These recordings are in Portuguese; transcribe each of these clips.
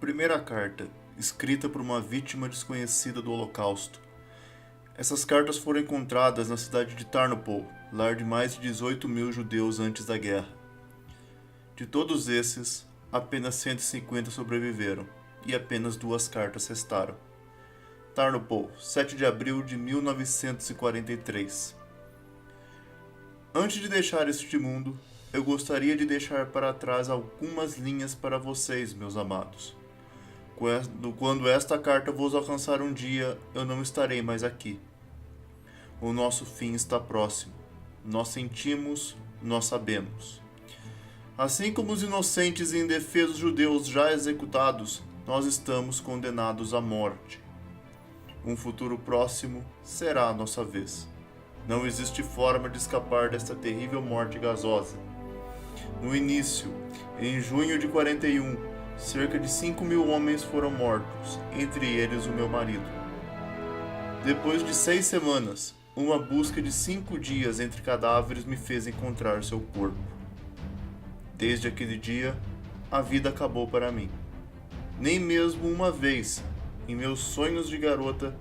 Primeira carta, escrita por uma vítima desconhecida do Holocausto. Essas cartas foram encontradas na cidade de Tarnopol, lar de mais de 18 mil judeus antes da guerra. De todos esses, apenas 150 sobreviveram, e apenas 2 cartas restaram. Tarnopol, 7 de abril de 1943. Antes de deixar este mundo, eu gostaria de deixar para trás algumas linhas para vocês, meus amados. Quando esta carta vos alcançar um dia, eu não estarei mais aqui. O nosso fim está próximo. Nós sentimos, nós sabemos. Assim como os inocentes e indefesos judeus já executados, nós estamos condenados à morte. Um futuro próximo será a nossa vez. Não existe forma de escapar desta terrível morte gasosa. No início, em junho de 41, cerca de 5.000 homens foram mortos, entre eles o meu marido. Depois de 6 semanas, uma busca de 5 dias entre cadáveres me fez encontrar seu corpo. Desde aquele dia, a vida acabou para mim. Nem mesmo uma vez, em meus sonhos de garota,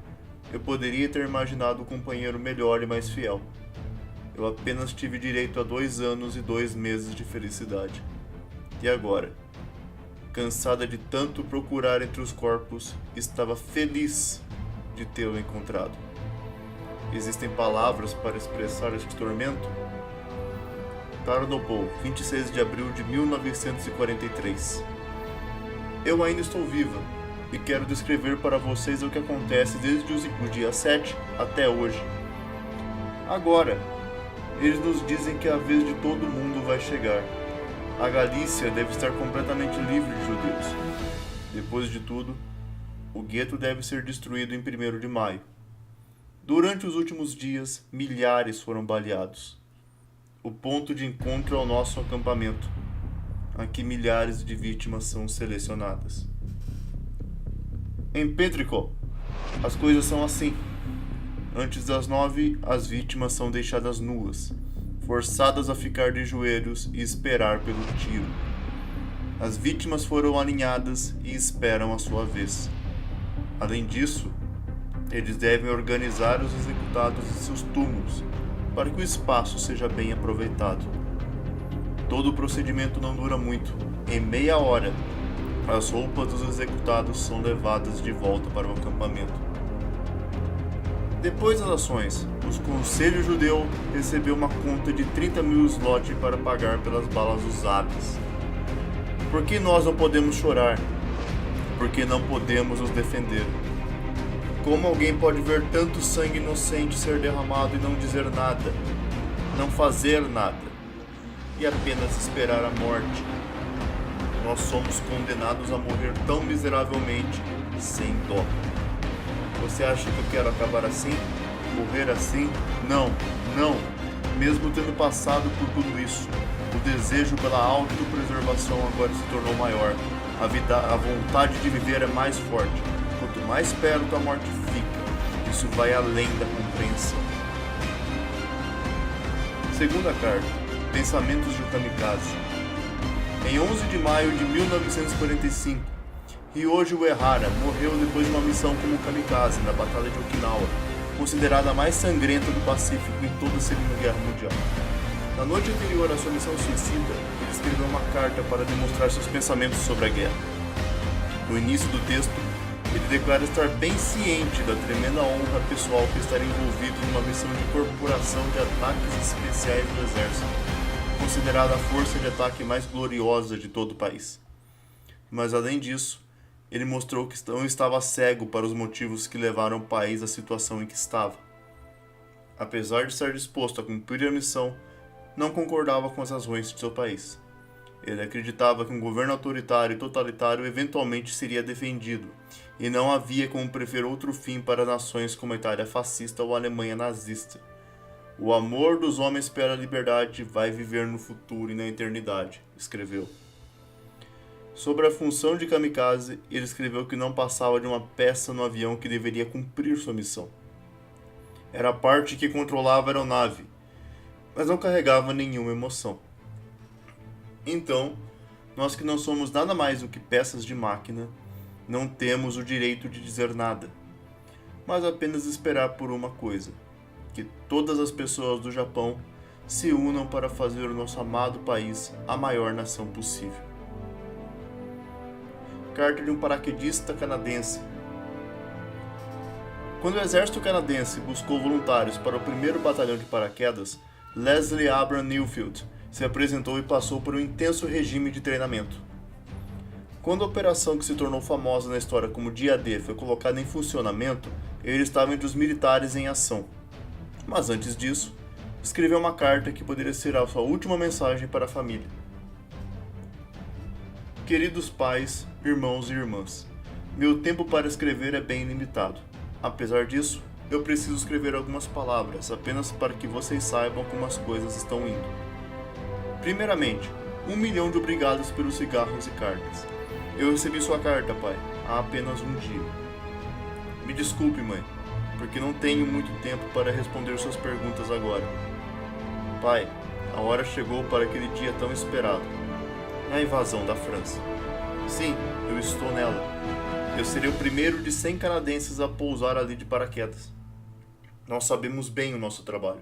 eu poderia ter imaginado um companheiro melhor e mais fiel. Eu apenas tive direito a 2 anos e 2 meses de felicidade. E agora? Cansada de tanto procurar entre os corpos, estava feliz de tê-lo encontrado. Existem palavras para expressar este tormento? Tarnopol, 26 de abril de 1943. Eu ainda estou viva e quero descrever para vocês o que acontece desde o dia 7 até hoje. Agora, eles nos dizem que a vez de todo mundo vai chegar. A Galícia deve estar completamente livre de judeus. Depois de tudo, o gueto deve ser destruído em 1º de maio. Durante os últimos dias, milhares foram baleados. O ponto de encontro é o nosso acampamento. Aqui milhares de vítimas são selecionadas. Em Petrikov, as coisas são assim. Antes das 9, as vítimas são deixadas nuas, forçadas a ficar de joelhos e esperar pelo tiro. As vítimas foram alinhadas e esperam a sua vez. Além disso, eles devem organizar os executados em seus túmulos, para que o espaço seja bem aproveitado. Todo o procedimento não dura muito. Em meia hora, as roupas dos executados são levadas de volta para o acampamento. Depois das ações, o Conselho Judeu recebeu uma conta de 30.000 zloty para pagar pelas balas usadas. Por que nós não podemos chorar? Porque não podemos nos defender. Como alguém pode ver tanto sangue inocente ser derramado e não dizer nada, não fazer nada, e apenas esperar a morte? Nós somos condenados a morrer tão miseravelmente, sem dó. Você acha que eu quero acabar assim? Morrer assim? Não, não. Mesmo tendo passado por tudo isso, o desejo pela autopreservação agora se tornou maior. A vontade de viver é mais forte. Quanto mais perto a morte fica, isso vai além da compreensão. Segunda carta. Pensamentos de um kamikaze. Em 11 de maio de 1945, Ryoji Uehara morreu depois de uma missão como kamikaze na Batalha de Okinawa, considerada a mais sangrenta do Pacífico em toda a Segunda Guerra Mundial. Na noite anterior à sua missão suicida, ele escreveu uma carta para demonstrar seus pensamentos sobre a guerra. No início do texto, ele declara estar bem ciente da tremenda honra pessoal que estar envolvido numa missão de corporação de ataques especiais do Exército, considerada a força de ataque mais gloriosa de todo o país. Mas além disso, ele mostrou que não estava cego para os motivos que levaram o país à situação em que estava. Apesar de estar disposto a cumprir a missão, não concordava com as razões de seu país. Ele acreditava que um governo autoritário e totalitário eventualmente seria defendido, e não havia como prever outro fim para nações como a Itália fascista ou a Alemanha nazista. O amor dos homens pela liberdade vai viver no futuro e na eternidade, escreveu. Sobre a função de kamikaze, ele escreveu que não passava de uma peça no avião que deveria cumprir sua missão. Era a parte que controlava a aeronave, mas não carregava nenhuma emoção. Então, nós que não somos nada mais do que peças de máquina, Não temos o direito de dizer nada, mas apenas esperar por uma coisa: que todas as pessoas do Japão se unam para fazer o nosso amado país a maior nação possível. Carta de um paraquedista canadense. Quando o exército canadense buscou voluntários para o 1º Batalhão de Paraquedas, Leslie Abram Newfield se apresentou e passou por um intenso regime de treinamento. Quando a operação que se tornou famosa na história como Dia D foi colocada em funcionamento, ele estava entre os militares em ação. Mas antes disso, escreveu uma carta que poderia ser a sua última mensagem para a família. Queridos pais, irmãos e irmãs, meu tempo para escrever é bem limitado. Apesar disso, eu preciso escrever algumas palavras apenas para que vocês saibam como as coisas estão indo. Primeiramente, 1 milhão de obrigados pelos cigarros e cartas. Eu recebi sua carta, pai, há apenas um dia. Me desculpe, mãe, porque não tenho muito tempo para responder suas perguntas agora. Pai, a hora chegou para aquele dia tão esperado. A invasão da França. Sim, eu estou nela. Eu serei o primeiro de 100 canadenses a pousar ali de paraquedas. Nós sabemos bem o nosso trabalho.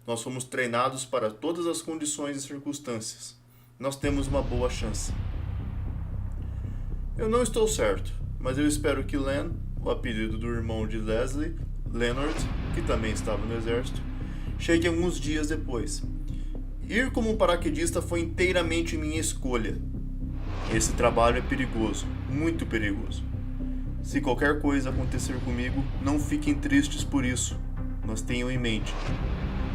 Nós fomos treinados para todas as condições e circunstâncias. Nós temos uma boa chance. Eu não estou certo, mas eu espero que Len, o apelido do irmão de Leslie, Leonard, que também estava no exército, chegue alguns dias depois. Ir como um paraquedista foi inteiramente minha escolha. Esse trabalho é perigoso, muito perigoso. Se qualquer coisa acontecer comigo, não fiquem tristes por isso, mas tenham em mente: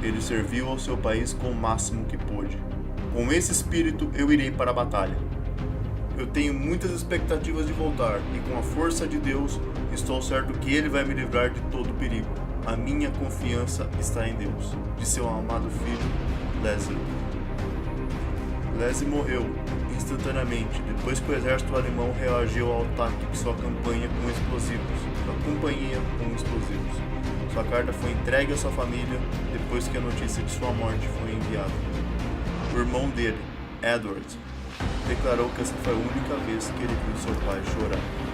ele serviu ao seu país com o máximo que pôde. Com esse espírito eu irei para a batalha. Eu tenho muitas expectativas de voltar e com a força de Deus estou certo que Ele vai me livrar de todo perigo. A minha confiança está em Deus. De seu amado filho, Leslie. Leslie morreu instantaneamente depois que o exército alemão reagiu ao ataque de sua campanha com explosivos. Sua companhia com explosivos. Sua carta foi entregue à sua família depois que a notícia de sua morte foi enviada. O irmão dele, Edward, declarou que essa foi a única vez que ele viu seu pai chorar.